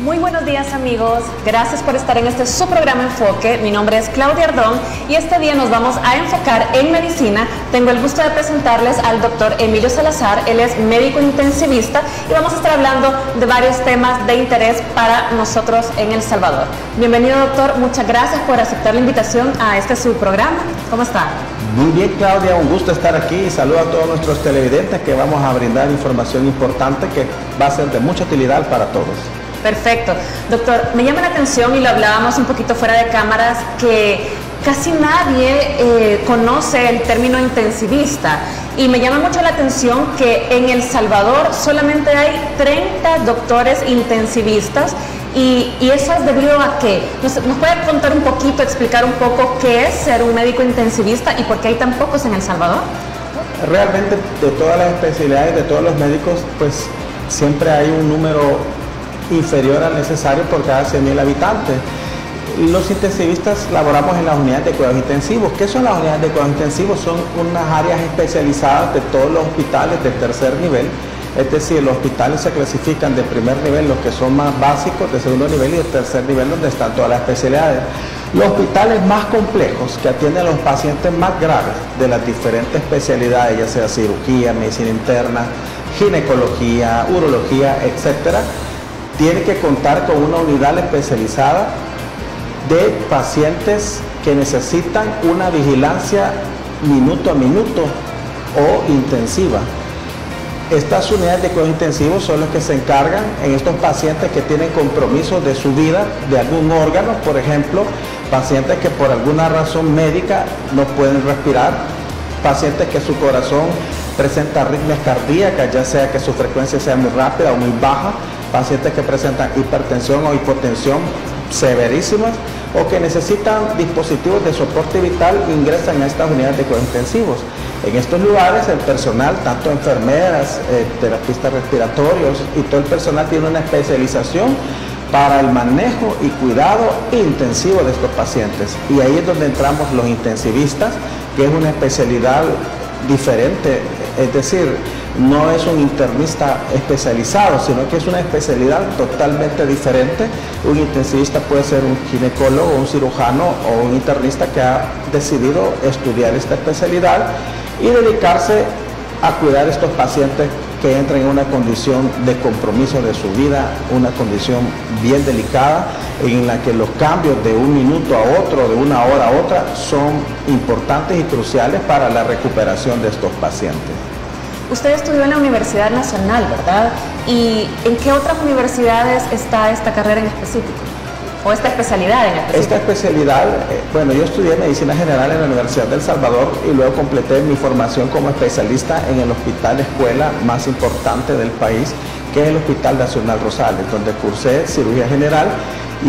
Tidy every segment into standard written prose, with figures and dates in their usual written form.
Muy buenos días amigos, gracias por estar en este su programa Enfoque. Mi nombre es Claudia Ardón y este día nos vamos a enfocar en medicina. Tengo el gusto de presentarles al doctor Emilio Salazar, él es médico intensivista y vamos a estar hablando de varios temas de interés para nosotros en El Salvador. Bienvenido doctor, muchas gracias por aceptar la invitación a este su programa. ¿Cómo está? Muy bien Claudia, un gusto estar aquí y saludo a todos nuestros televidentes que vamos a brindar información importante que va a ser de mucha utilidad para todos. Perfecto. Doctor, me llama la atención y lo hablábamos un poquito fuera de cámaras que casi nadie conoce el término intensivista y me llama mucho la atención que en El Salvador solamente hay 30 doctores intensivistas y eso es debido a que ¿nos puede contar un poquito, explicar un poco qué es ser un médico intensivista y por qué hay tan pocos en El Salvador? Realmente de todas las especialidades, de todos los médicos, pues siempre hay un número inferior al necesario por cada 100.000 habitantes. Los intensivistas laboramos en las unidades de cuidados intensivos. ¿Qué son las unidades de cuidados intensivos? Son unas áreas especializadas de todos los hospitales de tercer nivel, es decir, los hospitales se clasifican de primer nivel, los que son más básicos, de segundo nivel y de tercer nivel, donde están todas las especialidades. Los hospitales más complejos que atienden a los pacientes más graves de las diferentes especialidades, ya sea cirugía, medicina interna, ginecología, urología, etcétera, tiene que contar con una unidad especializada de pacientes que necesitan una vigilancia minuto a minuto o intensiva. Estas unidades de cuidados intensivos son las que se encargan en estos pacientes que tienen compromisos de su vida, de algún órgano, por ejemplo, pacientes que por alguna razón médica no pueden respirar, pacientes que su corazón presenta arritmias cardíacas, ya sea que su frecuencia sea muy rápida o muy baja, pacientes que presentan hipertensión o hipotensión severísimas o que necesitan dispositivos de soporte vital ingresan a estas unidades de cuidados intensivos. En estos lugares el personal, tanto enfermeras, terapistas respiratorios y todo el personal tiene una especialización para el manejo y cuidado intensivo de estos pacientes. Y ahí es donde entramos los intensivistas, que es una especialidad diferente, es decir, no es un internista especializado, sino que es una especialidad totalmente diferente. Un intensivista puede ser un ginecólogo, un cirujano o un internista que ha decidido estudiar esta especialidad y dedicarse a cuidar a estos pacientes que entran en una condición de compromiso de su vida, una condición bien delicada en la que los cambios de un minuto a otro, de una hora a otra, son importantes y cruciales para la recuperación de estos pacientes. Usted estudió en la Universidad Nacional, ¿verdad? ¿Y en qué otras universidades está esta carrera en específico? ¿O esta especialidad en específico? Esta especialidad, bueno, yo estudié Medicina General en la Universidad del Salvador y luego completé mi formación como especialista en el hospital escuela más importante del país, que es el Hospital Nacional Rosales, donde cursé cirugía general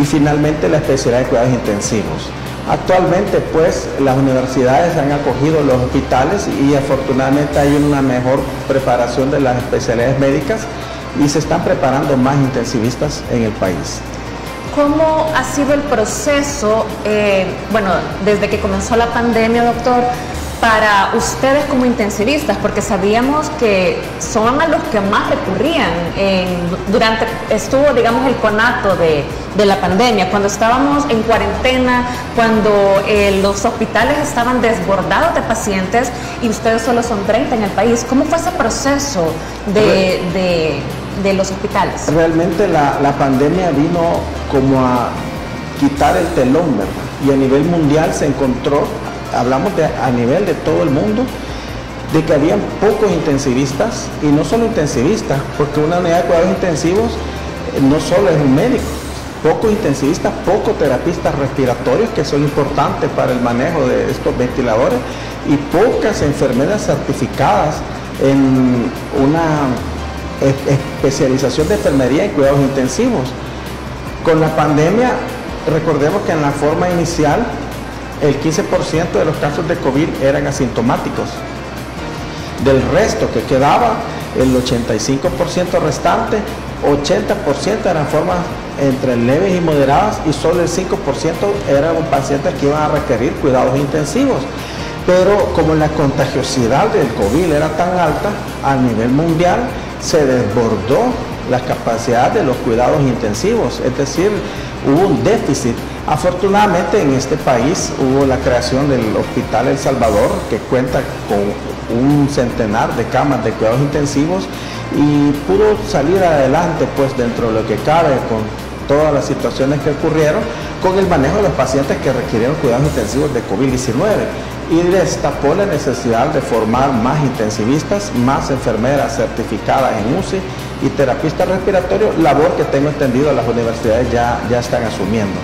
y finalmente la especialidad de cuidados intensivos. Actualmente, pues, las universidades han acogido los hospitales y afortunadamente hay una mejor preparación de las especialidades médicas y se están preparando más intensivistas en el país. ¿Cómo ha sido el proceso, bueno, desde que comenzó la pandemia, doctor, para ustedes como intensivistas? Porque sabíamos que son a los que más recurrían durante, estuvo, digamos, el conato de la pandemia, cuando estábamos en cuarentena, cuando los hospitales estaban desbordados de pacientes y ustedes solo son 30 en el país. ¿Cómo fue ese proceso de los hospitales? Realmente la pandemia vino como a quitar el telón, ¿verdad? Y a nivel mundial se encontró, hablamos a nivel de todo el mundo, de que habían pocos intensivistas, y no solo intensivistas, porque una unidad de cuidados intensivos no solo es un médico, pocos intensivistas, pocos terapistas respiratorios, que son importantes para el manejo de estos ventiladores, y pocas enfermeras certificadas en una especialización de enfermería y cuidados intensivos. Con la pandemia, recordemos que en la forma inicial, el 15% de los casos de COVID eran asintomáticos. Del resto que quedaba, el 85% restante, 80% eran formas entre leves y moderadas y solo el 5% eran pacientes que iban a requerir cuidados intensivos. Pero como la contagiosidad del COVID era tan alta a nivel mundial, se desbordó la capacidad de los cuidados intensivos, es decir, hubo un déficit. Afortunadamente en este país hubo la creación del Hospital El Salvador, que cuenta con un centenar de camas de cuidados intensivos y pudo salir adelante pues dentro de lo que cabe con todas las situaciones que ocurrieron, con el manejo de los pacientes que requirieron cuidados intensivos de COVID-19 y destapó la necesidad de formar más intensivistas, más enfermeras certificadas en UCI y terapistas respiratorios, labor que tengo entendido las universidades ya están asumiendo.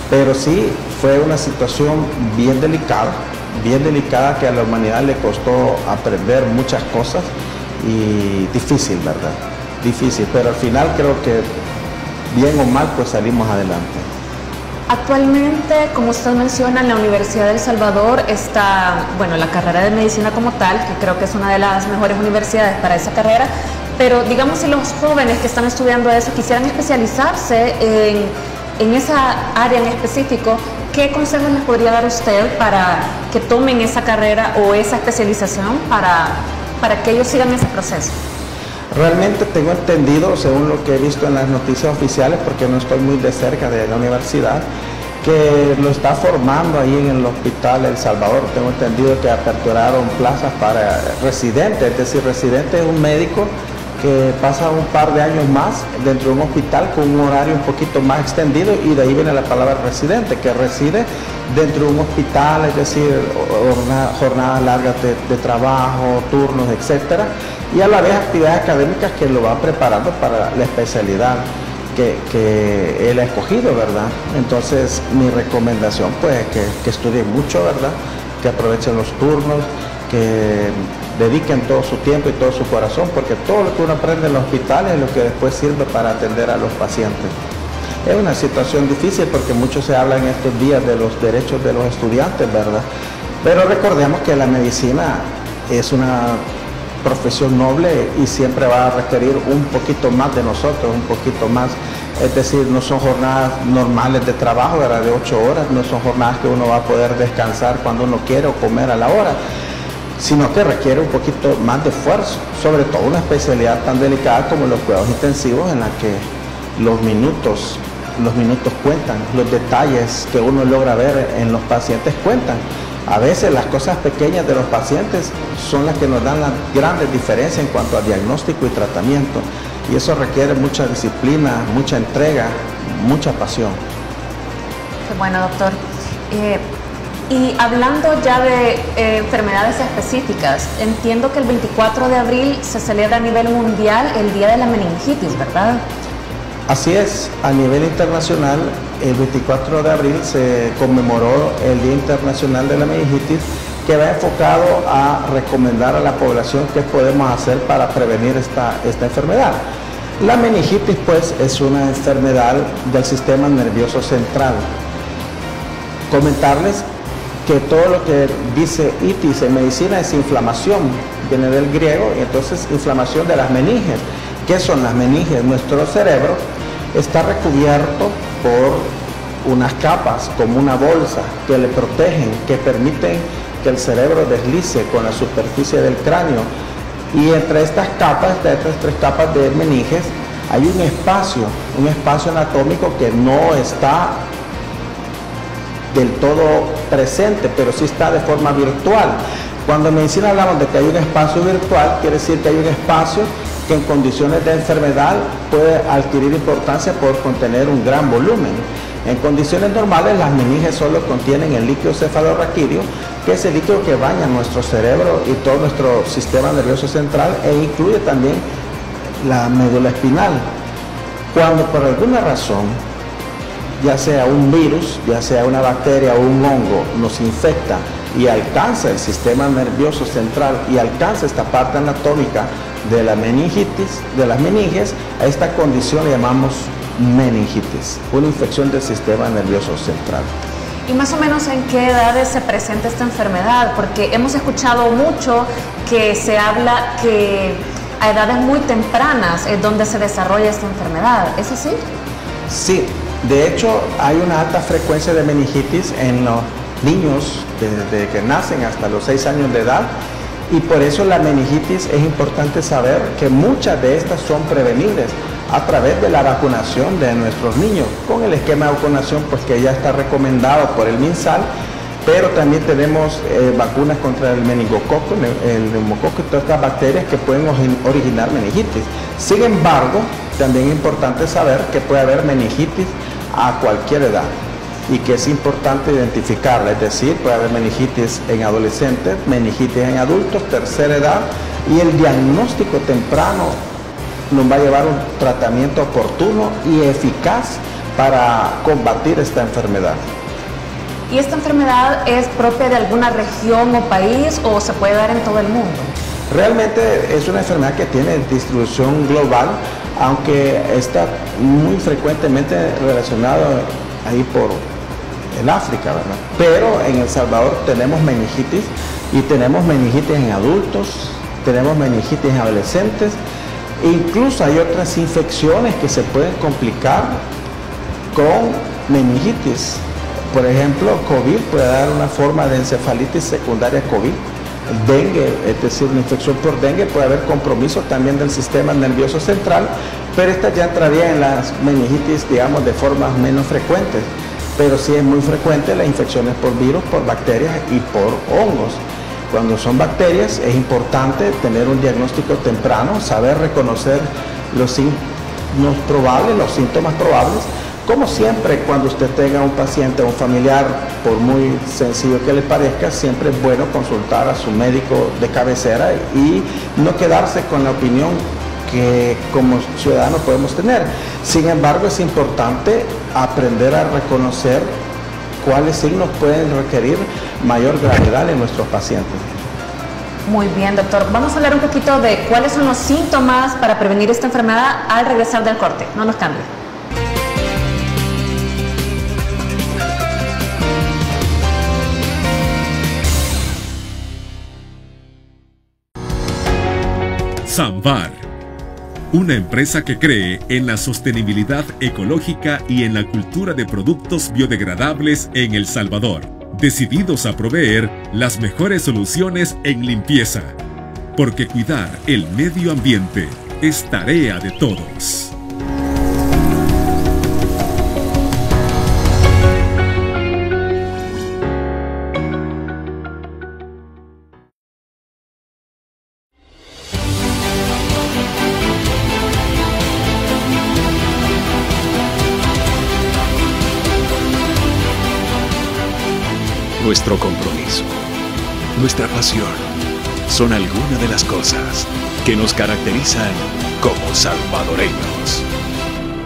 Pero sí fue una situación bien delicada que a la humanidad le costó aprender muchas cosas y difícil, ¿verdad? Difícil, pero al final creo que bien o mal pues salimos adelante. Actualmente, como usted menciona, en la Universidad de El Salvador está, bueno, la carrera de medicina como tal, que creo que es una de las mejores universidades para esa carrera, pero digamos si los jóvenes que están estudiando eso quisieran especializarse en esa área en específico, ¿qué consejos les podría dar usted para que tomen esa carrera o esa especialización para que ellos sigan ese proceso? Realmente tengo entendido, según lo que he visto en las noticias oficiales, porque no estoy muy de cerca de la universidad, que lo está formando ahí en el Hospital El Salvador. Tengo entendido que aperturaron plazas para residentes, es decir, residente es un médico que pasa un par de años más dentro de un hospital con un horario un poquito más extendido, y de ahí viene la palabra residente, que reside dentro de un hospital, es decir, jornadas largas de trabajo, turnos, etcétera, y a la vez actividades académicas que lo van preparando para la especialidad que él ha escogido, ¿verdad? Entonces mi recomendación pues es que estudien mucho, ¿verdad? Que aprovechen los turnos, que dediquen todo su tiempo y todo su corazón, porque todo lo que uno aprende en los hospitales es lo que después sirve para atender a los pacientes. Es una situación difícil porque mucho se habla en estos días de los derechos de los estudiantes, ¿verdad? Pero recordemos que la medicina es una profesión noble y siempre va a requerir un poquito más de nosotros, un poquito más. Es decir, no son jornadas normales de trabajo, ¿verdad? De 8 horas, no son jornadas que uno va a poder descansar cuando uno quiere o comer a la hora, sino que requiere un poquito más de esfuerzo, sobre todo una especialidad tan delicada como los cuidados intensivos, en la que los minutos cuentan, los detalles que uno logra ver en los pacientes cuentan. A veces las cosas pequeñas de los pacientes son las que nos dan las grandes diferencias en cuanto a diagnóstico y tratamiento, y eso requiere mucha disciplina, mucha entrega, mucha pasión. Qué bueno, doctor. Y hablando ya de enfermedades específicas, entiendo que el 24 de abril se celebra a nivel mundial el Día de la Meningitis, ¿verdad? Así es, a nivel internacional, el 24 de abril se conmemoró el Día Internacional de la Meningitis, que va enfocado a recomendar a la población qué podemos hacer para prevenir esta enfermedad. La meningitis, pues, es una enfermedad del sistema nervioso central. Comentarles que todo lo que dice itis en medicina es inflamación, viene del griego, y entonces inflamación de las meninges. ¿Qué son las meninges? Nuestro cerebro está recubierto por unas capas, como una bolsa, que le protegen, que permiten que el cerebro deslice con la superficie del cráneo. Y entre estas capas, entre estas 3 capas de meninges, hay un espacio anatómico que no está del todo presente, pero sí está de forma virtual. Cuando en medicina hablamos de que hay un espacio virtual, quiere decir que hay un espacio que en condiciones de enfermedad puede adquirir importancia por contener un gran volumen. En condiciones normales, las meninges solo contienen el líquido cefalorraquídeo, que es el líquido que baña nuestro cerebro y todo nuestro sistema nervioso central, e incluye también la médula espinal. Cuando por alguna razón, ya sea un virus, ya sea una bacteria o un hongo, nos infecta y alcanza el sistema nervioso central y alcanza esta parte anatómica de la meningitis, de las meninges, a esta condición le llamamos meningitis, una infección del sistema nervioso central. ¿Y más o menos en qué edades se presenta esta enfermedad? Porque hemos escuchado mucho que se habla que a edades muy tempranas es donde se desarrolla esta enfermedad. ¿Es así? Sí, de hecho hay una alta frecuencia de meningitis en los niños desde que nacen hasta los 6 años de edad, y por eso la meningitis es importante saber que muchas de estas son prevenibles. a través de la vacunación de nuestros niños, con el esquema de vacunación pues que ya está recomendado por el MinSal, pero también tenemos vacunas contra el meningococo, el neumococo y todas estas bacterias que pueden originar meningitis. Sin embargo, también es importante saber que puede haber meningitis a cualquier edad y que es importante identificarla, es decir, puede haber meningitis en adolescentes, meningitis en adultos, tercera edad, y el diagnóstico temprano nos va a llevar un tratamiento oportuno y eficaz para combatir esta enfermedad. ¿Y esta enfermedad es propia de alguna región o país o se puede dar en todo el mundo? Realmente es una enfermedad que tiene distribución global, aunque está muy frecuentemente relacionada ahí por el África, ¿verdad? Pero en El Salvador tenemos meningitis y tenemos meningitis en adultos, tenemos meningitis en adolescentes, e incluso hay otras infecciones que se pueden complicar con meningitis. Por ejemplo, COVID puede dar una forma de encefalitis secundaria COVID. El dengue, es decir, una infección por dengue, puede haber compromiso también del sistema nervioso central, pero esta ya entraría en las meningitis, digamos, de formas menos frecuentes. Pero sí es muy frecuente las infecciones por virus, por bacterias y por hongos. Cuando son bacterias es importante tener un diagnóstico temprano, saber reconocer los signos probables, los síntomas probables. Como siempre, cuando usted tenga un paciente o un familiar, por muy sencillo que le parezca, siempre es bueno consultar a su médico de cabecera y no quedarse con la opinión que como ciudadanos podemos tener. Sin embargo, es importante aprender a reconocer cuáles signos pueden requerir mayor gravedad en nuestros pacientes. Muy bien, doctor. Vamos a hablar un poquito de cuáles son los síntomas para prevenir esta enfermedad al regresar del corte. No nos cambie. Samvar, una empresa que cree en la sostenibilidad ecológica y en la cultura de productos biodegradables en El Salvador, decididos a proveer las mejores soluciones en limpieza, porque cuidar el medio ambiente es tarea de todos. Nuestro compromiso, nuestra pasión, son algunas de las cosas que nos caracterizan como salvadoreños.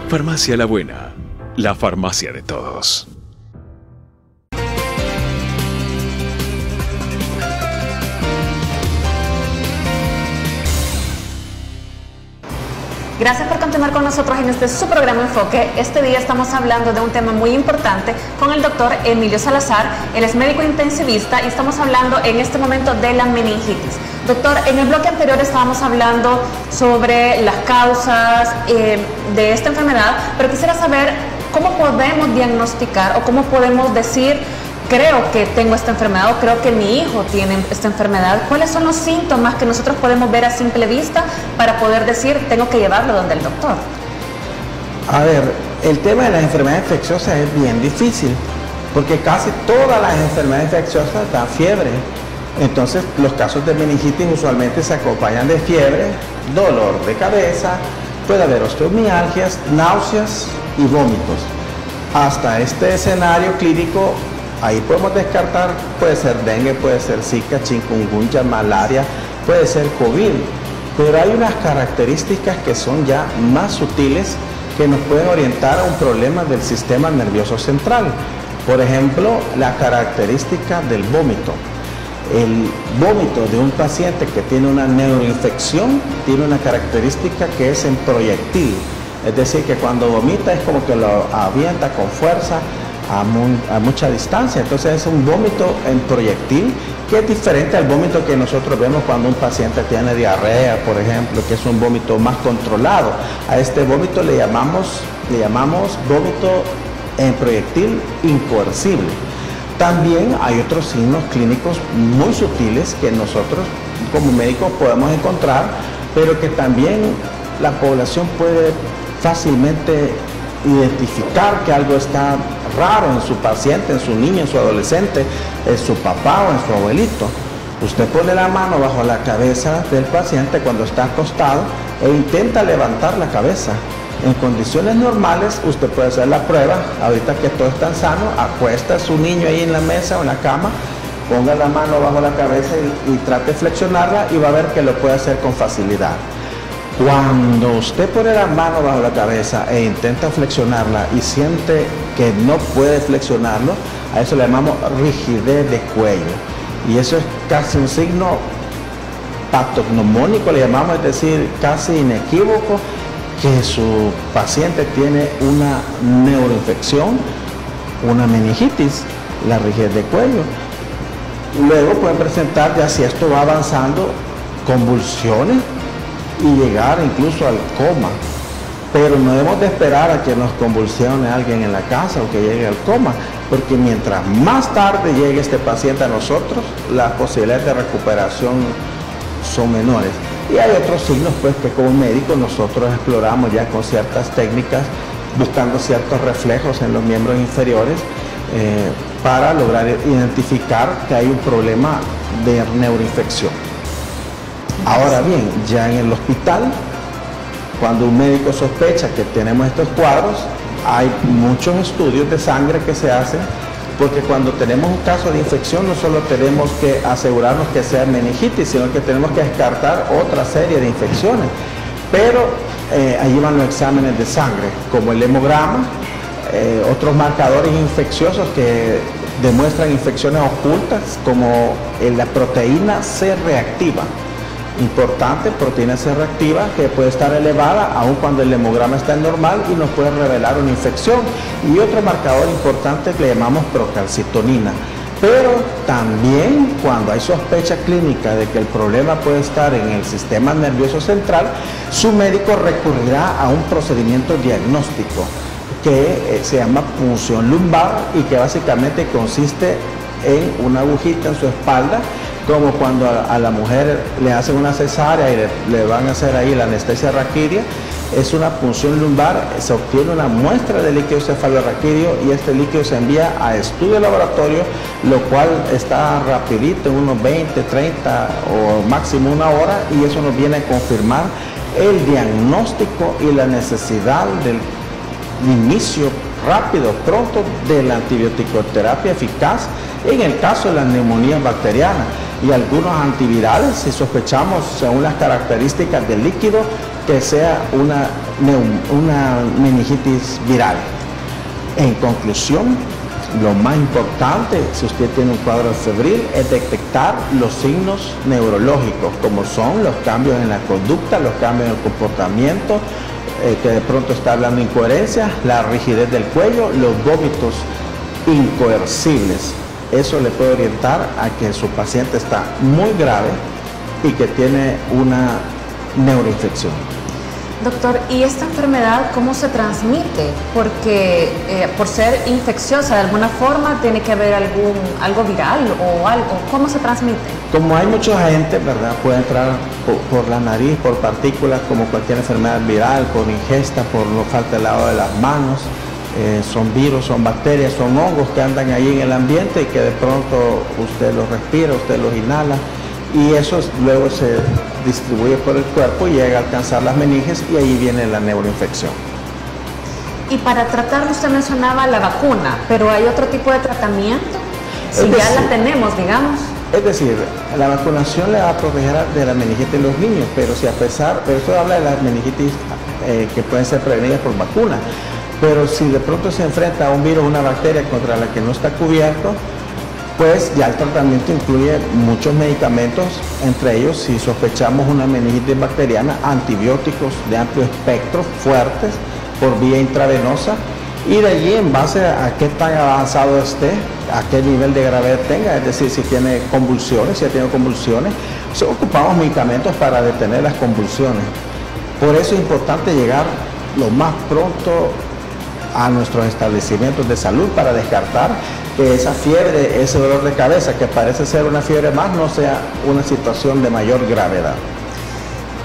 Farmacia La Buena, la farmacia de todos. Gracias por continuar con nosotros en este su programa Enfoque. Este día estamos hablando de un tema muy importante con el doctor Emilio Salazar. Él es médico intensivista y estamos hablando en este momento de la meningitis. Doctor, en el bloque anterior estábamos hablando sobre las causas de esta enfermedad, pero quisiera saber cómo podemos diagnosticar o cómo podemos decir: creo que tengo esta enfermedad o creo que mi hijo tiene esta enfermedad. ¿Cuáles son los síntomas que nosotros podemos ver a simple vista para poder decir tengo que llevarlo donde el doctor? A ver, el tema de las enfermedades infecciosas es bien difícil, porque casi todas las enfermedades infecciosas dan fiebre. Entonces, los casos de meningitis usualmente se acompañan de fiebre, dolor de cabeza, puede haber osteomialgias, náuseas y vómitos. Hasta este escenario clínico, ahí podemos descartar, puede ser dengue, puede ser zika, chikungunya, malaria, puede ser COVID, pero hay unas características que son ya más sutiles que nos pueden orientar a un problema del sistema nervioso central. Por ejemplo, la característica del vómito. El vómito de un paciente que tiene una neuroinfección tiene una característica que es en proyectil, es decir, que cuando vomita es como que lo avienta con fuerza a mucha distancia. Entonces es un vómito en proyectil, que es diferente al vómito que nosotros vemos cuando un paciente tiene diarrea, por ejemplo, que es un vómito más controlado. A este vómito le llamamos vómito en proyectil incoercible. También hay otros signos clínicos muy sutiles que nosotros como médicos podemos encontrar, pero que también la población puede fácilmente identificar que algo está raro en su paciente, en su niño, en su adolescente, en su papá o en su abuelito. Usted pone la mano bajo la cabeza del paciente cuando está acostado e intenta levantar la cabeza. En condiciones normales usted puede hacer la prueba, ahorita que todo está sano, acuesta a su niño ahí en la mesa o en la cama, ponga la mano bajo la cabeza y trate de flexionarla y va a ver que lo puede hacer con facilidad. Cuando usted pone la mano bajo la cabeza e intenta flexionarla y siente que no puede flexionarlo, a eso le llamamos rigidez de cuello. Y eso es casi un signo patognomónico, le llamamos, es decir, casi inequívoco, que su paciente tiene una neuroinfección, una meningitis, la rigidez de cuello. Luego pueden presentar, ya si esto va avanzando, convulsiones y llegar incluso al coma. Pero no debemos de esperar a que nos convulsione alguien en la casa o que llegue al coma, porque mientras más tarde llegue este paciente a nosotros, las posibilidades de recuperación son menores. Y hay otros signos pues que como médicos nosotros exploramos ya con ciertas técnicas, buscando ciertos reflejos en los miembros inferiores para lograr identificar que hay un problema de neuroinfección. Ahora bien, ya en el hospital, cuando un médico sospecha que tenemos estos cuadros, hay muchos estudios de sangre que se hacen, porque cuando tenemos un caso de infección no solo tenemos que asegurarnos que sea meningitis, sino que tenemos que descartar otra serie de infecciones. Pero ahí van los exámenes de sangre, como el hemograma, otros marcadores infecciosos que demuestran infecciones ocultas, como la proteína C reactiva. Importante, proteína C reactiva que puede estar elevada aun cuando el hemograma está normal y nos puede revelar una infección. Y otro marcador importante que le llamamos procalcitonina. Pero también cuando hay sospecha clínica de que el problema puede estar en el sistema nervioso central, su médico recurrirá a un procedimiento diagnóstico que se llama punción lumbar y que básicamente consiste en una agujita en su espalda, como cuando a la mujer le hacen una cesárea y le van a hacer ahí la anestesia raquídea. Es una punción lumbar, se obtiene una muestra de líquido cefalorraquídeo y este líquido se envía a estudio de laboratorio, lo cual está rapidito, en unos 20, 30 o máximo una hora, y eso nos viene a confirmar el diagnóstico y la necesidad del inicio rápido, pronto, de la antibioticoterapia eficaz en el caso de las neumonías bacterianas y algunos antivirales, si sospechamos, según las características del líquido, que sea una meningitis viral. En conclusión, lo más importante, si usted tiene un cuadro febril, es detectar los signos neurológicos, como son los cambios en la conducta, los cambios en el comportamiento, que de pronto está hablando incoherencia, la rigidez del cuello, los vómitos incoercibles. Eso le puede orientar a que su paciente está muy grave y que tiene una neuroinfección. Doctor, ¿y esta enfermedad cómo se transmite? Porque por ser infecciosa de alguna forma tiene que haber algo viral o algo. ¿Cómo se transmite? Como hay muchos agentes, ¿verdad? Puede entrar por la nariz, por partículas, como cualquier enfermedad viral, por ingesta, por falta de lavado de las manos. Son virus, son bacterias, son hongos que andan ahí en el ambiente y que de pronto usted los respira, usted los inhala, y eso luego se distribuye por el cuerpo y llega a alcanzar las meninges y ahí viene la neuroinfección. Y para tratarlo usted mencionaba la vacuna, pero ¿hay otro tipo de tratamiento? Si ya la tenemos, digamos. Es decir, la vacunación le va a proteger de la meningitis en los niños, pero si pero esto habla de las meningitis que pueden ser prevenidas por vacuna. Pero si de pronto se enfrenta a un virus, una bacteria contra la que no está cubierto, pues ya el tratamiento incluye muchos medicamentos, entre ellos, si sospechamos una meningitis bacteriana, antibióticos de amplio espectro, fuertes, por vía intravenosa, y de allí, en base a qué tan avanzado esté, a qué nivel de gravedad tenga, es decir, si tiene convulsiones, si ha tenido convulsiones, ocupamos medicamentos para detener las convulsiones. Por eso es importante llegar lo más pronto a nuestros establecimientos de salud para descartar que esa fiebre, ese dolor de cabeza que parece ser una fiebre más, no sea una situación de mayor gravedad.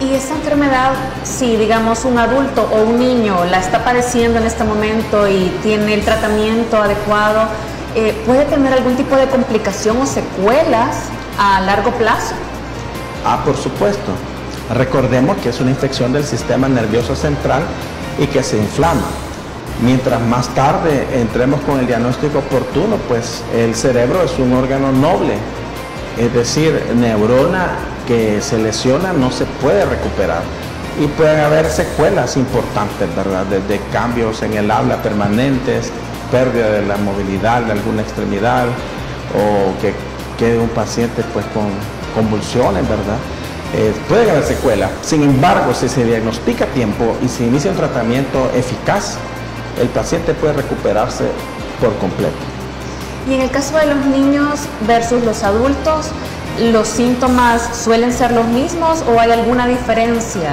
Y esta enfermedad, si digamos un adulto o un niño la está padeciendo en este momento y tiene el tratamiento adecuado, ¿puede tener algún tipo de complicación o secuelas a largo plazo? Por supuesto. Recordemos que es una infección del sistema nervioso central y que se inflama. Mientras más tarde entremos con el diagnóstico oportuno, pues el cerebro es un órgano noble, es decir, neurona que se lesiona no se puede recuperar y pueden haber secuelas importantes, ¿verdad? Desde cambios en el habla permanentes, pérdida de la movilidad de alguna extremidad o que quede un paciente pues con convulsiones, ¿verdad? Pueden haber secuelas. Sin embargo, si se diagnostica a tiempo y se inicia un tratamiento eficaz, el paciente puede recuperarse por completo. Y en el caso de los niños versus los adultos, ¿los síntomas suelen ser los mismos o hay alguna diferencia?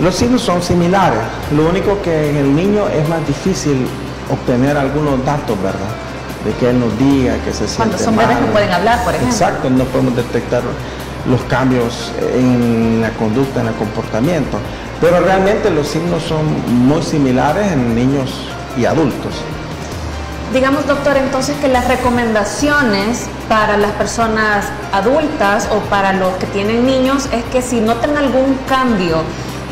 Los signos son similares, lo único que en el niño es más difícil obtener algunos datos, ¿verdad? De que él nos diga que se siente Cuando son bebés no pueden hablar, por ejemplo. Exacto, no podemos detectar los cambios en la conducta, en el comportamiento. Pero realmente los signos son muy similares en niños y adultos. Digamos, doctor, entonces que las recomendaciones para las personas adultas o para los que tienen niños es que si notan algún cambio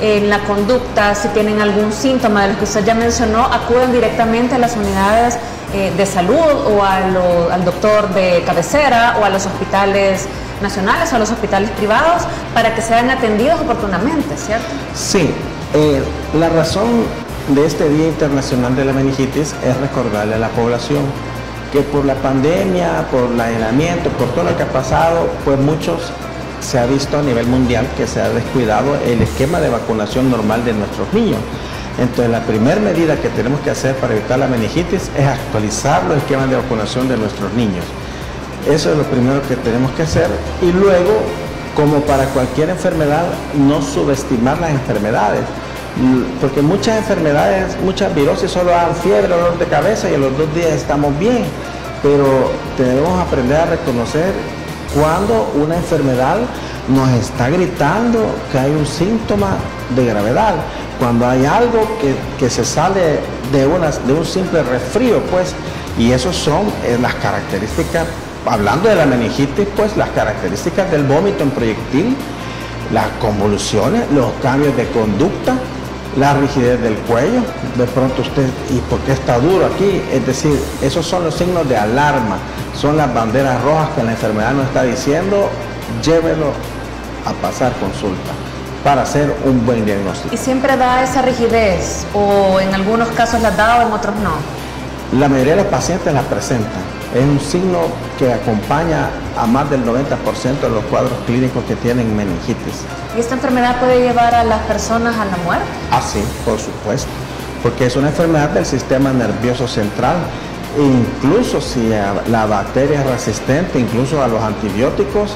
en la conducta, si tienen algún síntoma de los que usted ya mencionó, acuden directamente a las unidades de salud o al doctor de cabecera o a los hospitales nacionales o a los hospitales privados para que sean atendidos oportunamente, ¿cierto? Sí, la razón de este Día Internacional de la Meningitis es recordarle a la población que por la pandemia, por el aislamiento, por todo lo que ha pasado, pues se ha visto a nivel mundial que se ha descuidado el esquema de vacunación normal de nuestros niños. Entonces la primera medida que tenemos que hacer para evitar la meningitis es actualizar los esquemas de vacunación de nuestros niños. Eso es lo primero que tenemos que hacer y luego, como para cualquier enfermedad, no subestimar las enfermedades. Porque muchas enfermedades, muchas virosis solo dan fiebre, dolor de cabeza y a los 2 días estamos bien, pero debemos aprender a reconocer cuando una enfermedad nos está gritando que hay un síntoma de gravedad, cuando hay algo que se sale de un simple resfrío, pues, y esos son las características, hablando de la meningitis, pues las características del vómito en proyectil, las convulsiones, los cambios de conducta, la rigidez del cuello, de pronto usted, ¿y por qué está duro aquí? Es decir, esos son los signos de alarma, son las banderas rojas que la enfermedad nos está diciendo, llévelo a pasar consulta para hacer un buen diagnóstico. ¿Y siempre da esa rigidez o en algunos casos la da o en otros no? La mayoría de los pacientes la presentan. Es un signo que acompaña a más del 90% de los cuadros clínicos que tienen meningitis. ¿Y esta enfermedad puede llevar a las personas a la muerte? Sí, por supuesto, porque es una enfermedad del sistema nervioso central. E incluso si la bacteria es resistente, incluso a los antibióticos,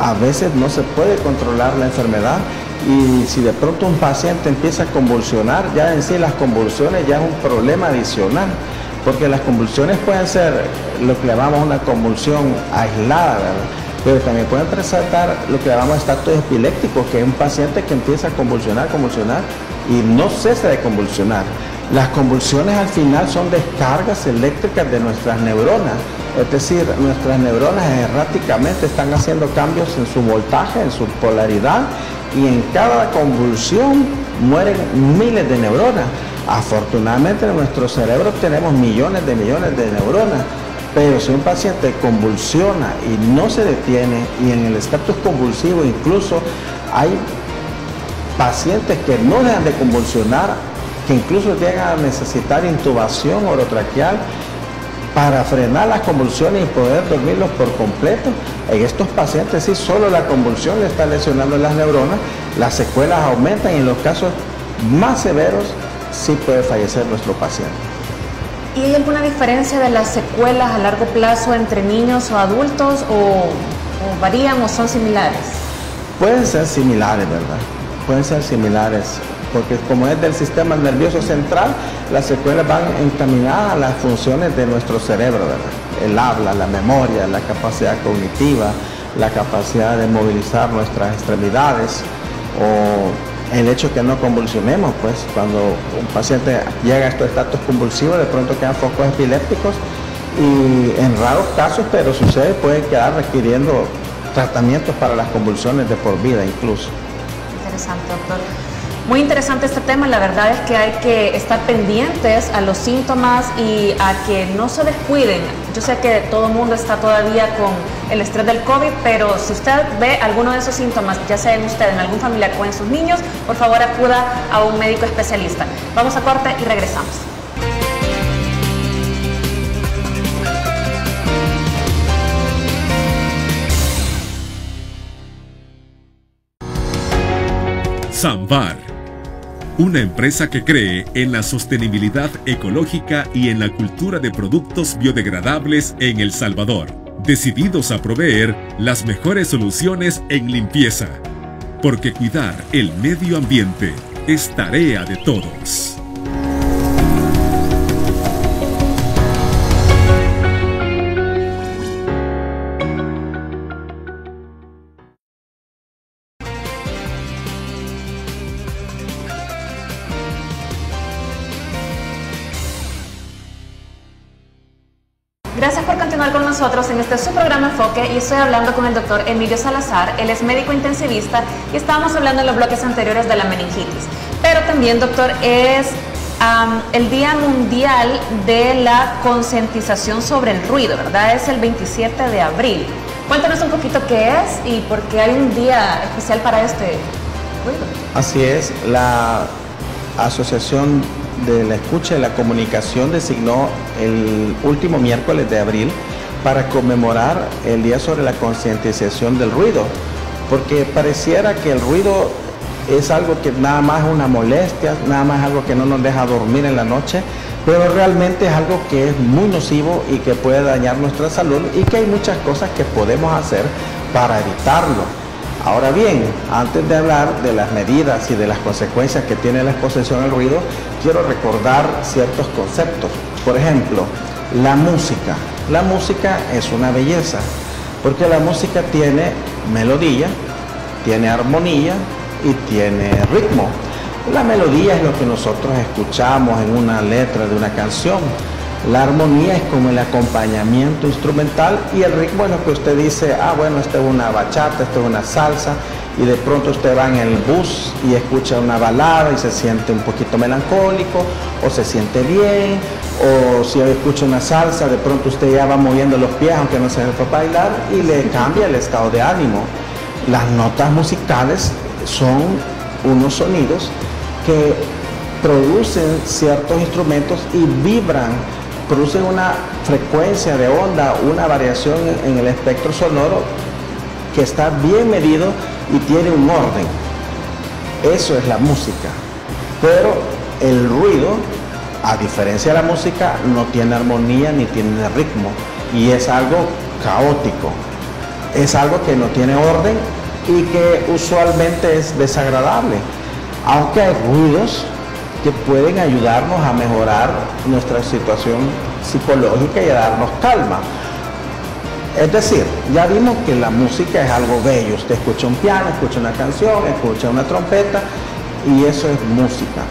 a veces no se puede controlar la enfermedad. Y si de pronto un paciente empieza a convulsionar, ya en sí las convulsiones ya es un problema adicional. Porque las convulsiones pueden ser lo que llamamos una convulsión aislada, ¿verdad? Pero también pueden presentar lo que llamamos estatus epiléptico, que es un paciente que empieza a convulsionar y no cesa de convulsionar. Las convulsiones al final son descargas eléctricas de nuestras neuronas, es decir, nuestras neuronas erráticamente están haciendo cambios en su voltaje, en su polaridad, y en cada convulsión mueren miles de neuronas. Afortunadamente en nuestro cerebro tenemos millones de neuronas, pero si un paciente convulsiona y no se detiene, y en el estatus convulsivo incluso hay pacientes que no dejan de convulsionar, que incluso llegan a necesitar intubación orotraqueal para frenar las convulsiones y poder dormirlos por completo. En estos pacientes sí, solo la convulsión le está lesionando las neuronas, las secuelas aumentan y en los casos más severos sí puede fallecer nuestro paciente. ¿Y hay alguna diferencia de las secuelas a largo plazo entre niños o adultos o varían o son similares? Pueden ser similares, ¿verdad? Pueden ser similares, porque como es del sistema nervioso central, las secuelas van encaminadas a las funciones de nuestro cerebro, ¿verdad? El habla, la memoria, la capacidad cognitiva, la capacidad de movilizar nuestras extremidades. o el hecho de que no convulsionemos, pues cuando un paciente llega a estos estatus convulsivos, de pronto quedan focos epilépticos y en raros casos, pero sucede, pueden quedar requiriendo tratamientos para las convulsiones de por vida incluso. Interesante, doctor. Muy interesante este tema. La verdad es que hay que estar pendientes a los síntomas y a que no se descuiden. Yo sé que todo el mundo está todavía con el estrés del COVID, pero si usted ve alguno de esos síntomas, ya sea en usted, en algún familiar o en sus niños, por favor acuda a un médico especialista. Vamos a corte y regresamos. Samvar, una empresa que cree en la sostenibilidad ecológica y en la cultura de productos biodegradables en El Salvador, decididos a proveer las mejores soluciones en limpieza, porque cuidar el medio ambiente es tarea de todos. Gracias por continuar con nosotros en este su programa Enfoque y estoy hablando con el doctor Emilio Salazar. Él es médico intensivista y estábamos hablando en los bloques anteriores de la meningitis. Pero también, doctor, es el Día Mundial de la Concientización sobre el Ruido, ¿verdad? Es el 27 de abril. Cuéntanos un poquito qué es y por qué hay un día especial para este ruido. Así es, la Asociación de la Escucha y la Comunicación designó el último miércoles de abril para conmemorar el Día sobre la Concientización del Ruido, porque pareciera que el ruido es algo que nada más es una molestia, nada más es algo que no nos deja dormir en la noche, pero realmente es algo que es muy nocivo y que puede dañar nuestra salud y que hay muchas cosas que podemos hacer para evitarlo. Ahora bien, antes de hablar de las medidas y de las consecuencias que tiene la exposición al ruido, quiero recordar ciertos conceptos. Por ejemplo, la música. La música es una belleza, porque la música tiene melodía, tiene armonía y tiene ritmo. La melodía es lo que nosotros escuchamos en una letra de una canción. La armonía es como el acompañamiento instrumental y el ritmo es lo que usted dice, bueno, esto es una bachata, esto es una salsa, y de pronto usted va en el bus y escucha una balada y se siente un poquito melancólico o se siente bien, o si escucha una salsa, de pronto usted ya va moviendo los pies aunque no se fue a bailar y le cambia el estado de ánimo. Las notas musicales son unos sonidos que producen ciertos instrumentos y vibran, producen una frecuencia de onda, una variación en el espectro sonoro que está bien medido y tiene un orden. Eso es la música. Pero el ruido, a diferencia de la música, no tiene armonía ni tiene ritmo y es algo caótico. Es algo que no tiene orden y que usualmente es desagradable. Aunque hay ruidos que pueden ayudarnos a mejorar nuestra situación psicológica y a darnos calma. Es decir, ya vimos que la música es algo bello. Usted escucha un piano, escucha una canción, escucha una trompeta y eso es música.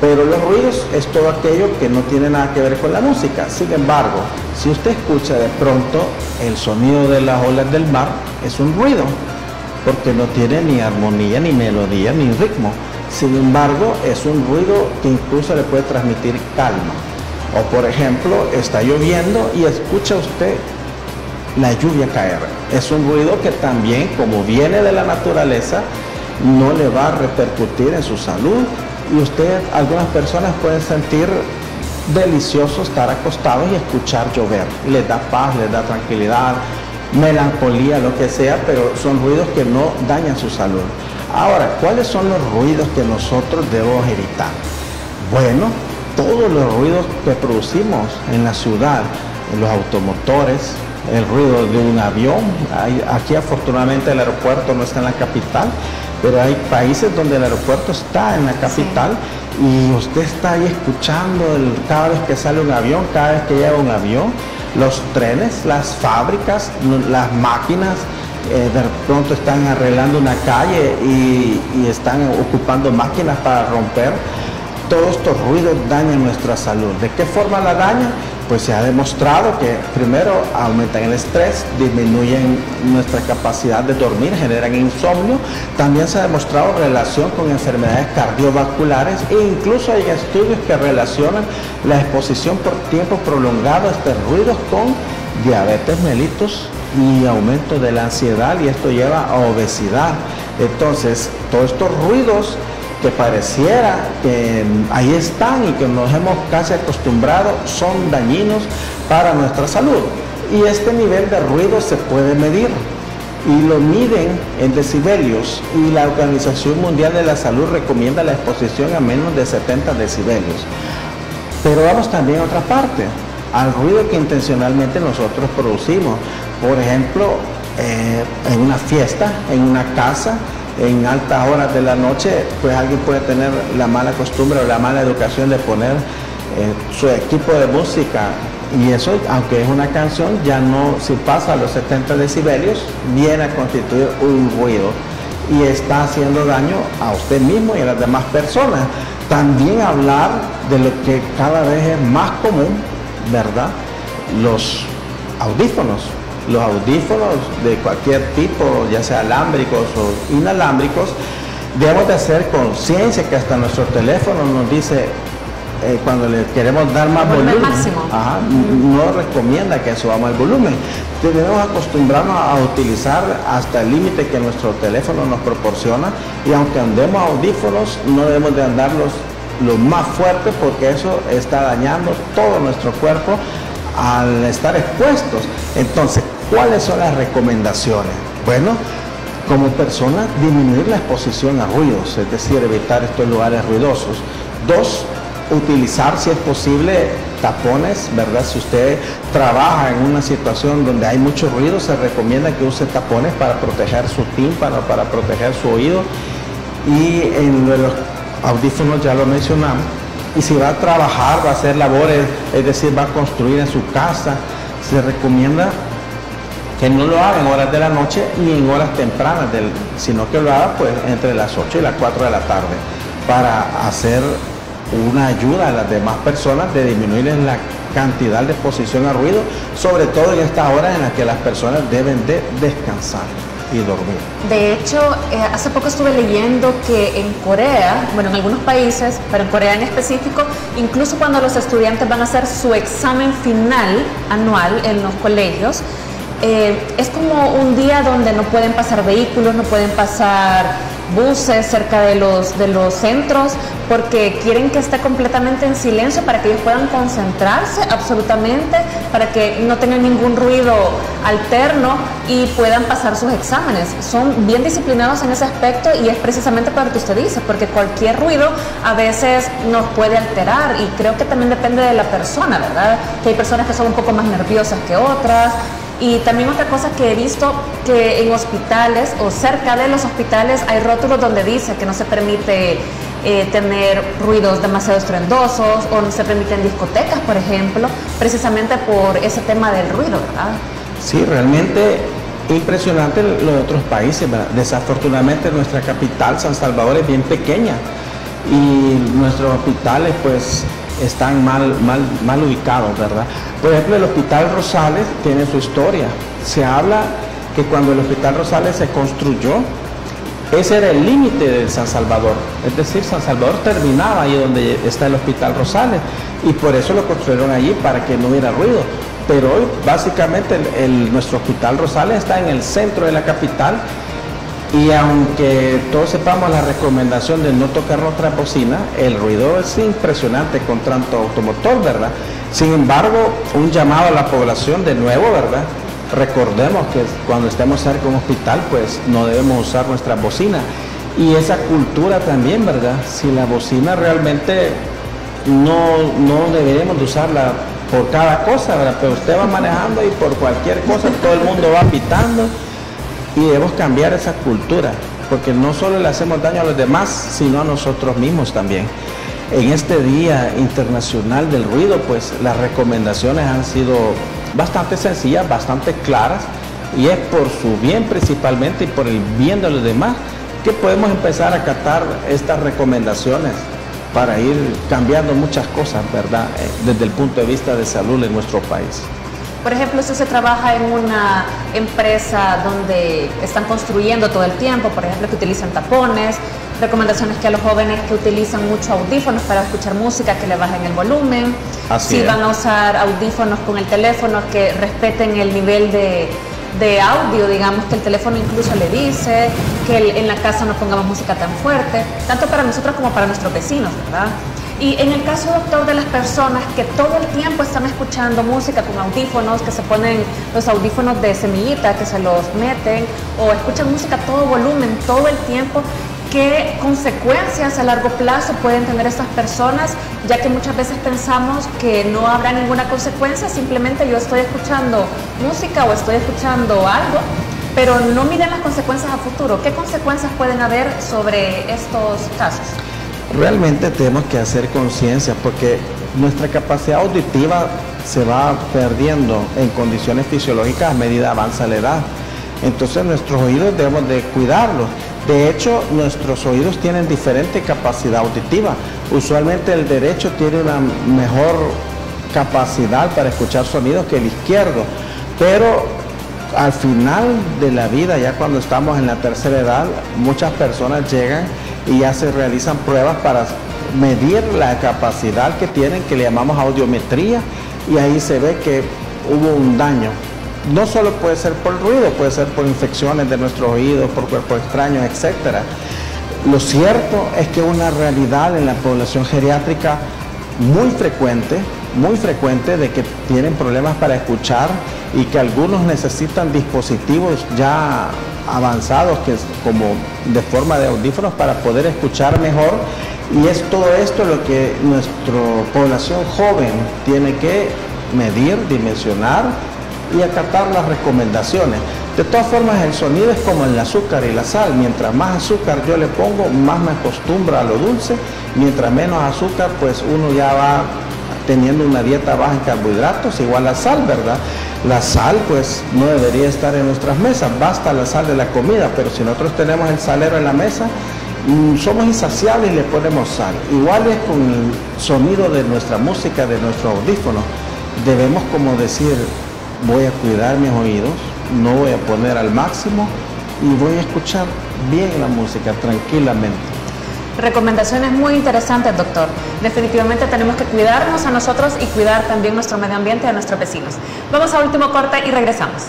Pero los ruidos es todo aquello que no tiene nada que ver con la música. Sin embargo, si usted escucha de pronto el sonido de las olas del mar, es un ruido, porque no tiene ni armonía, ni melodía, ni ritmo. Sin embargo, es un ruido que incluso le puede transmitir calma. O por ejemplo, está lloviendo y escucha usted la lluvia caer. Es un ruido que también, como viene de la naturaleza, no le va a repercutir en su salud. Y usted, algunas personas pueden sentir delicioso estar acostados y escuchar llover. Les da paz, les da tranquilidad, melancolía, lo que sea, pero son ruidos que no dañan su salud. Ahora, ¿cuáles son los ruidos que nosotros debemos evitar? Bueno, todos los ruidos que producimos en la ciudad, en los automotores, el ruido de un avión. Aquí afortunadamente el aeropuerto no está en la capital, pero hay países donde el aeropuerto está en la capital, sí. Y usted está ahí escuchando cada vez que sale un avión, cada vez que llega un avión, los trenes, las fábricas, las máquinas, de pronto están arreglando una calle y están ocupando máquinas para romper. Todos estos ruidos dañan nuestra salud. ¿De qué forma la dañan? Pues se ha demostrado que primero aumentan el estrés, disminuyen nuestra capacidad de dormir, generan insomnio. También se ha demostrado relación con enfermedades cardiovasculares e incluso hay estudios que relacionan la exposición por tiempo prolongado a estos ruidos con diabetes mellitus y aumento de la ansiedad, y esto lleva a obesidad. Entonces, todos estos ruidos que pareciera que ahí están y que nos hemos casi acostumbrado son dañinos para nuestra salud. Y este nivel de ruido se puede medir y lo miden en decibelios, y la Organización Mundial de la Salud recomienda la exposición a menos de 70 decibelios. Pero vamos también a otra parte, al ruido que intencionalmente nosotros producimos. Por ejemplo, en una fiesta, en una casa, en altas horas de la noche, pues alguien puede tener la mala costumbre o la mala educación de poner su equipo de música, y eso, aunque es una canción, ya no, si pasa a los 70 decibelios, viene a constituir un ruido y está haciendo daño a usted mismo y a las demás personas. También hablar de lo que cada vez es más común, ¿verdad? Los audífonos. Los audífonos de cualquier tipo, ya sea alámbricos o inalámbricos, debemos de hacer conciencia que hasta nuestro teléfono nos dice cuando le queremos dar más volumen, no recomienda que subamos el volumen. Debemos acostumbrarnos a utilizar hasta el límite que nuestro teléfono nos proporciona, y aunque andemos audífonos, no debemos de andarlos lo más fuerte, porque eso está dañando todo nuestro cuerpo al estar expuestos. Entonces, ¿cuáles son las recomendaciones? Bueno, como persona, disminuir la exposición a ruidos, es decir, evitar estos lugares ruidosos. 2, utilizar, si es posible, tapones, ¿verdad? Si usted trabaja en una situación donde hay mucho ruido, se recomienda que use tapones para proteger su tímpano, para proteger su oído. Y en los audífonos ya lo mencionamos. Y si va a trabajar, va a hacer labores, es decir, va a construir en su casa, se recomienda que no lo haga en horas de la noche ni en horas tempranas, sino que lo haga pues entre las 8 y las 4 de la tarde, para hacer una ayuda a las demás personas de disminuir la cantidad de exposición a ruido, sobre todo en estas horas en las que las personas deben de descansar y dormir. De hecho, hace poco estuve leyendo que en Corea, bueno, en algunos países, pero en Corea en específico, incluso cuando los estudiantes van a hacer su examen final anual en los colegios, es como un día donde no pueden pasar vehículos, no pueden pasar buses cerca de los centros, porque quieren que esté completamente en silencio para que ellos puedan concentrarse absolutamente, para que no tengan ningún ruido alterno y puedan pasar sus exámenes. Son bien disciplinados en ese aspecto, y es precisamente para lo que usted dice, porque cualquier ruido a veces nos puede alterar, y creo que también depende de la persona, ¿verdad? Que hay personas que son un poco más nerviosas que otras. Y también otra cosa que he visto, que en hospitales o cerca de los hospitales hay rótulos donde dice que no se permite tener ruidos demasiado estruendosos, o no se permiten discotecas, por ejemplo, precisamente por ese tema del ruido, ¿verdad? Sí, realmente impresionante lo de otros países, ¿verdad? Desafortunadamente nuestra capital, San Salvador, es bien pequeña, y nuestros hospitales pues están mal ubicados, ¿verdad? Por ejemplo, el Hospital Rosales tiene su historia. Se habla que cuando el Hospital Rosales se construyó, ese era el límite de San Salvador, es decir, San Salvador terminaba ahí donde está el Hospital Rosales, y por eso lo construyeron allí, para que no hubiera ruido. Pero hoy básicamente nuestro Hospital Rosales está en el centro de la capital, y aunque todos sepamos la recomendación de no tocar nuestra bocina, el ruido es impresionante con tanto automotor, ¿verdad? Sin embargo, un llamado a la población de nuevo, ¿verdad? Recordemos que cuando estemos cerca de un hospital, pues no debemos usar nuestra bocina. Y esa cultura también, ¿verdad? Si la bocina realmente no deberemos de usarla por cada cosa, ¿verdad? Pero usted va manejando y por cualquier cosa todo el mundo va pitando, y debemos cambiar esa cultura, porque no solo le hacemos daño a los demás, sino a nosotros mismos también. En este Día Internacional del Ruido, pues las recomendaciones han sido bastante sencillas, bastante claras, y es por su bien principalmente y por el bien de los demás que podemos empezar a acatar estas recomendaciones para ir cambiando muchas cosas, ¿verdad? Desde el punto de vista de salud en nuestro país. Por ejemplo, si usted trabaja en una empresa donde están construyendo todo el tiempo, por ejemplo, que utilizan tapones, recomendaciones que a los jóvenes que utilizan mucho audífonos para escuchar música, que le bajen el volumen. Así si es. van a usar audífonos con el teléfono, que respeten el nivel de audio, digamos, que el teléfono incluso le dice, que en la casa no pongamos música tan fuerte, tanto para nosotros como para nuestros vecinos, ¿verdad? Y en el caso, doctor, de las personas que todo el tiempo están escuchando música con audífonos, que se ponen los audífonos de semillita, que se los meten, o escuchan música a todo volumen, todo el tiempo, ¿qué consecuencias a largo plazo pueden tener estas personas? Ya que muchas veces pensamos que no habrá ninguna consecuencia, simplemente yo estoy escuchando música o estoy escuchando algo, pero no miden las consecuencias a futuro. ¿Qué consecuencias pueden haber sobre estos casos? Realmente tenemos que hacer conciencia porque nuestra capacidad auditiva se va perdiendo en condiciones fisiológicas a medida avanza la edad. Entonces nuestros oídos debemos de cuidarlos. De hecho, nuestros oídos tienen diferente capacidad auditiva. Usualmente el derecho tiene una mejor capacidad para escuchar sonidos que el izquierdo, pero al final de la vida, ya cuando estamos en la tercera edad, muchas personas llegan y ya se realizan pruebas para medir la capacidad que tienen, que le llamamos audiometría, y ahí se ve que hubo un daño. No solo puede ser por ruido, puede ser por infecciones de nuestros oídos, por cuerpos extraños, etc. Lo cierto es que una realidad en la población geriátrica muy frecuente de que tienen problemas para escuchar y que algunos necesitan dispositivos ya avanzados, que es como de forma de audífonos, para poder escuchar mejor. Y es todo esto lo que nuestra población joven tiene que medir, dimensionar y acatar las recomendaciones. De todas formas, el sonido es como el azúcar y la sal. Mientras más azúcar yo le pongo, más me acostumbro a lo dulce. Mientras menos azúcar, pues uno ya va teniendo una dieta baja en carbohidratos, igual la sal, ¿verdad? La sal, pues, no debería estar en nuestras mesas, basta la sal de la comida, pero si nosotros tenemos el salero en la mesa, somos insaciables y le ponemos sal. Igual es con el sonido de nuestra música, de nuestro audífono. Debemos como decir, voy a cuidar mis oídos, no voy a poner al máximo y voy a escuchar bien la música tranquilamente. Recomendaciones muy interesantes, doctor. Definitivamente tenemos que cuidarnos a nosotros y cuidar también nuestro medio ambiente y a nuestros vecinos. Vamos a último corte y regresamos.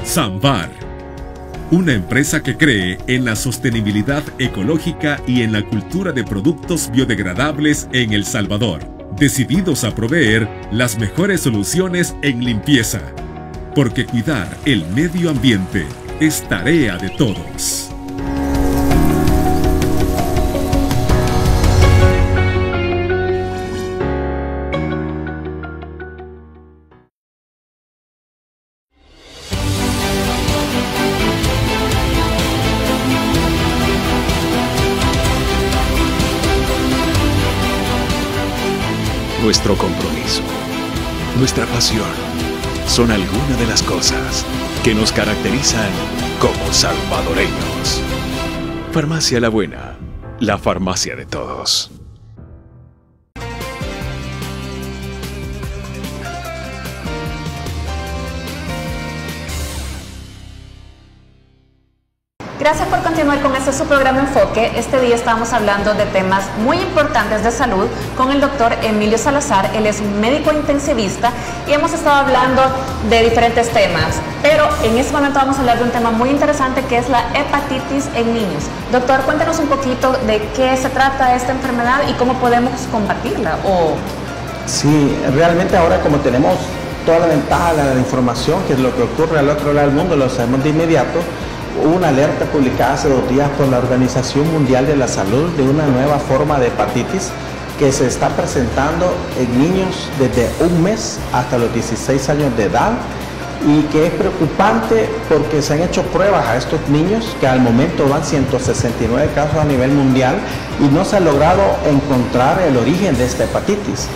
Samvar, una empresa que cree en la sostenibilidad ecológica y en la cultura de productos biodegradables en El Salvador, decididos a proveer las mejores soluciones en limpieza, porque cuidar el medio ambiente es tarea de todos. Nuestro compromiso, nuestra pasión, son algunas de las cosas que nos caracterizan como salvadoreños. Farmacia La Buena, la farmacia de todos. Gracias por continuar con este su programa Enfoque. Este día estamos hablando de temas muy importantes de salud con el doctor Emilio Salazar. Él es un médico intensivista y hemos estado hablando de diferentes temas. Pero en este momento vamos a hablar de un tema muy interesante que es la hepatitis en niños. Doctor, cuéntenos un poquito de qué se trata esta enfermedad y cómo podemos combatirla. Sí, realmente ahora como tenemos toda la ventaja de la información, que es lo que ocurre al otro lado del mundo, lo sabemos de inmediato. Hubo una alerta publicada hace 2 días por la Organización Mundial de la Salud de una nueva forma de hepatitis que se está presentando en niños desde 1 mes hasta los 16 años de edad y que es preocupante porque se han hecho pruebas a estos niños, que al momento van 169 casos a nivel mundial y no se ha logrado encontrar el origen de esta hepatitis.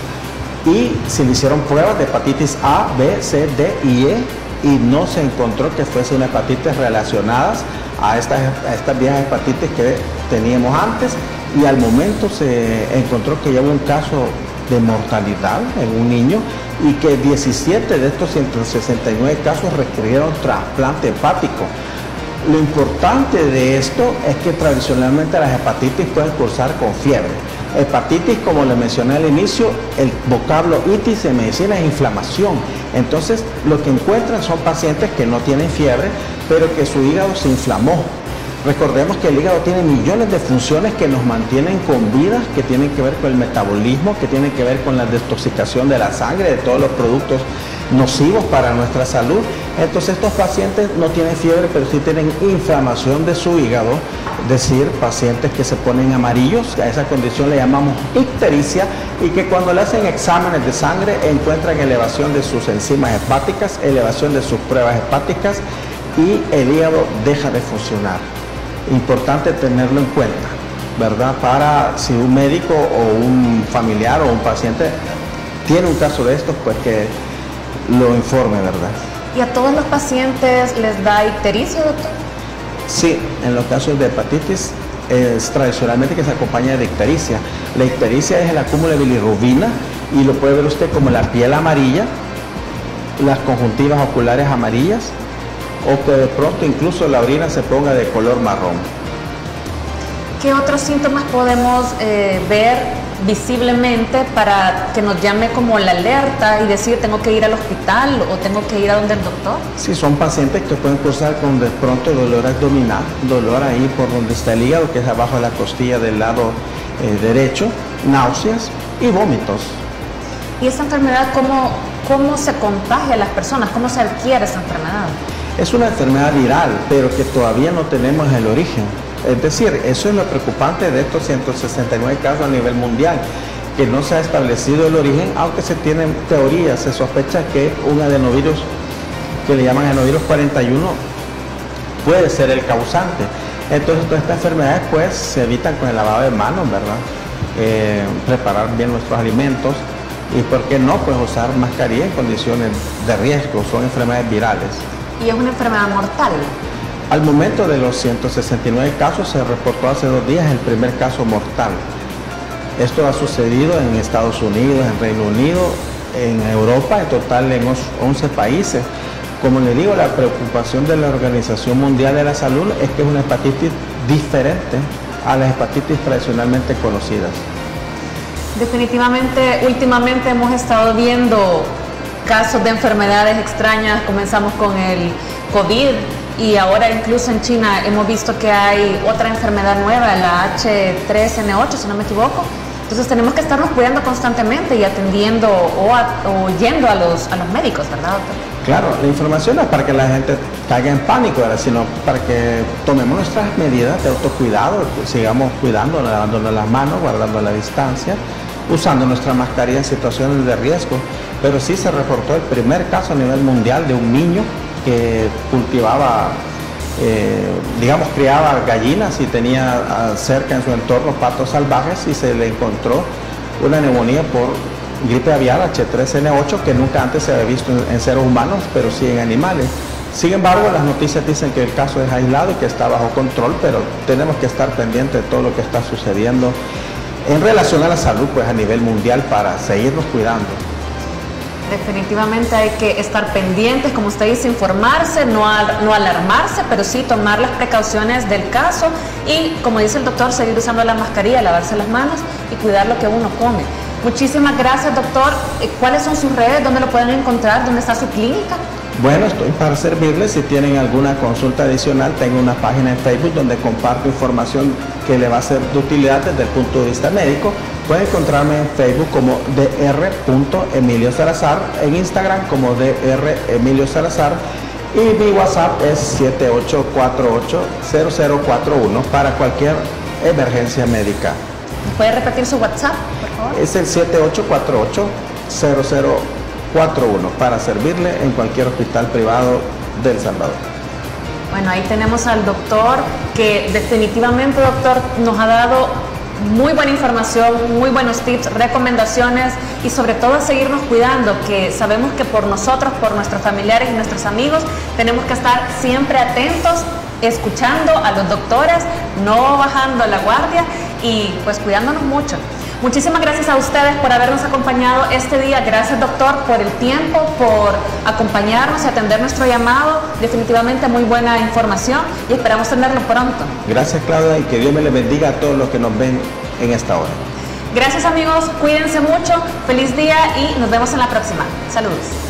Y se le hicieron pruebas de hepatitis A, B, C, D y E y no se encontró que fuese una hepatitis relacionadas a estas viejas hepatitis que teníamos antes, y al momento se encontró que ya hubo un caso de mortalidad en un niño y que 17 de estos 169 casos requirieron trasplante hepático. Lo importante de esto es que tradicionalmente las hepatitis pueden cursar con fiebre. Hepatitis, como le mencioné al inicio, el vocablo itis en medicina es inflamación. Entonces, lo que encuentran son pacientes que no tienen fiebre, pero que su hígado se inflamó. Recordemos que el hígado tiene millones de funciones que nos mantienen con vida, que tienen que ver con el metabolismo, que tienen que ver con la desintoxicación de la sangre, de todos los productos nocivos para nuestra salud. Entonces estos pacientes no tienen fiebre, pero sí tienen inflamación de su hígado, es decir, pacientes que se ponen amarillos, a esa condición le llamamos ictericia, y que cuando le hacen exámenes de sangre encuentran elevación de sus enzimas hepáticas, elevación de sus pruebas hepáticas y el hígado deja de funcionar. Importante tenerlo en cuenta, ¿verdad? Para si un médico o un familiar o un paciente tiene un caso de estos, pues que lo informe, ¿verdad? ¿Y a todos los pacientes les da ictericia, doctor? Sí, en los casos de hepatitis es tradicionalmente que se acompaña de ictericia. La ictericia es el acúmulo de bilirrubina y lo puede ver usted como la piel amarilla, las conjuntivas oculares amarillas, o que de pronto incluso la orina se ponga de color marrón. ¿Qué otros síntomas podemos ver visiblemente para que nos llame como la alerta y decir tengo que ir al hospital o tengo que ir a donde el doctor? Sí, son pacientes que pueden cursar con de pronto dolor abdominal, dolor ahí por donde está el hígado, que es abajo de la costilla del lado derecho, náuseas y vómitos. ¿Y esta enfermedad cómo se contagia a las personas? ¿Cómo se adquiere esa enfermedad? Es una enfermedad viral, pero que todavía no tenemos el origen. Es decir, eso es lo preocupante de estos 169 casos a nivel mundial, que no se ha establecido el origen, aunque se tienen teorías. Se sospecha que un adenovirus, que le llaman adenovirus 41, puede ser el causante. Entonces, todas estas enfermedades pues se evitan con el lavado de manos, ¿verdad? Preparar bien nuestros alimentos y, ¿por qué no? Pues usar mascarilla en condiciones de riesgo. Son enfermedades virales. ¿Y es una enfermedad mortal? Al momento de los 169 casos se reportó hace 2 días el primer caso mortal. Esto ha sucedido en Estados Unidos, en Reino Unido, en Europa, en total en 11 países. Como le digo, la preocupación de la Organización Mundial de la Salud es que es una hepatitis diferente a las hepatitis tradicionalmente conocidas. Definitivamente, últimamente hemos estado viendo casos de enfermedades extrañas. Comenzamos con el COVID y ahora incluso en China hemos visto que hay otra enfermedad nueva, la H3N8, si no me equivoco. Entonces tenemos que estarnos cuidando constantemente y atendiendo o yendo a los médicos, ¿verdad, doctor? Claro, la información no es para que la gente caiga en pánico, ¿verdad? Sino para que tomemos nuestras medidas de autocuidado, sigamos cuidándonos, lavándonos las manos, guardando la distancia, usando nuestra mascarilla en situaciones de riesgo. Pero sí se reportó el primer caso a nivel mundial de un niño que cultivaba, criaba gallinas y tenía cerca en su entorno patos salvajes y se le encontró una neumonía por gripe aviar H3N8 que nunca antes se había visto en seres humanos, pero sí en animales. Sin embargo, las noticias dicen que el caso es aislado y que está bajo control, pero tenemos que estar pendientes de todo lo que está sucediendo en relación a la salud pues a nivel mundial para seguirnos cuidando. Definitivamente hay que estar pendientes, como usted dice, informarse, no alarmarse, pero sí tomar las precauciones del caso y, como dice el doctor, seguir usando la mascarilla, lavarse las manos y cuidar lo que uno come. Muchísimas gracias, doctor. ¿Cuáles son sus redes? ¿Dónde lo pueden encontrar? ¿Dónde está su clínica? Bueno, estoy para servirles. Si tienen alguna consulta adicional, tengo una página en Facebook donde comparto información que le va a ser de utilidad desde el punto de vista médico. Pueden encontrarme en Facebook como dr.emilio Salazar, en Instagram como dr. Emilio Salazar y mi WhatsApp es 78480041 para cualquier emergencia médica. ¿Puede repetir su WhatsApp, por favor? Es el 78480041. 41 para servirle en cualquier hospital privado de El Salvador. Bueno, ahí tenemos al doctor que definitivamente, doctor, nos ha dado muy buena información, muy buenos tips, recomendaciones y sobre todo a seguirnos cuidando, que sabemos que por nosotros, por nuestros familiares y nuestros amigos, tenemos que estar siempre atentos, escuchando a los doctores, no bajando la guardia y pues cuidándonos mucho. Muchísimas gracias a ustedes por habernos acompañado este día. Gracias, doctor, por el tiempo, por acompañarnos y atender nuestro llamado. Definitivamente muy buena información y esperamos tenerlo pronto. Gracias, Claudia, y que Dios me les bendiga a todos los que nos ven en esta hora. Gracias, amigos. Cuídense mucho. Feliz día y nos vemos en la próxima. Saludos.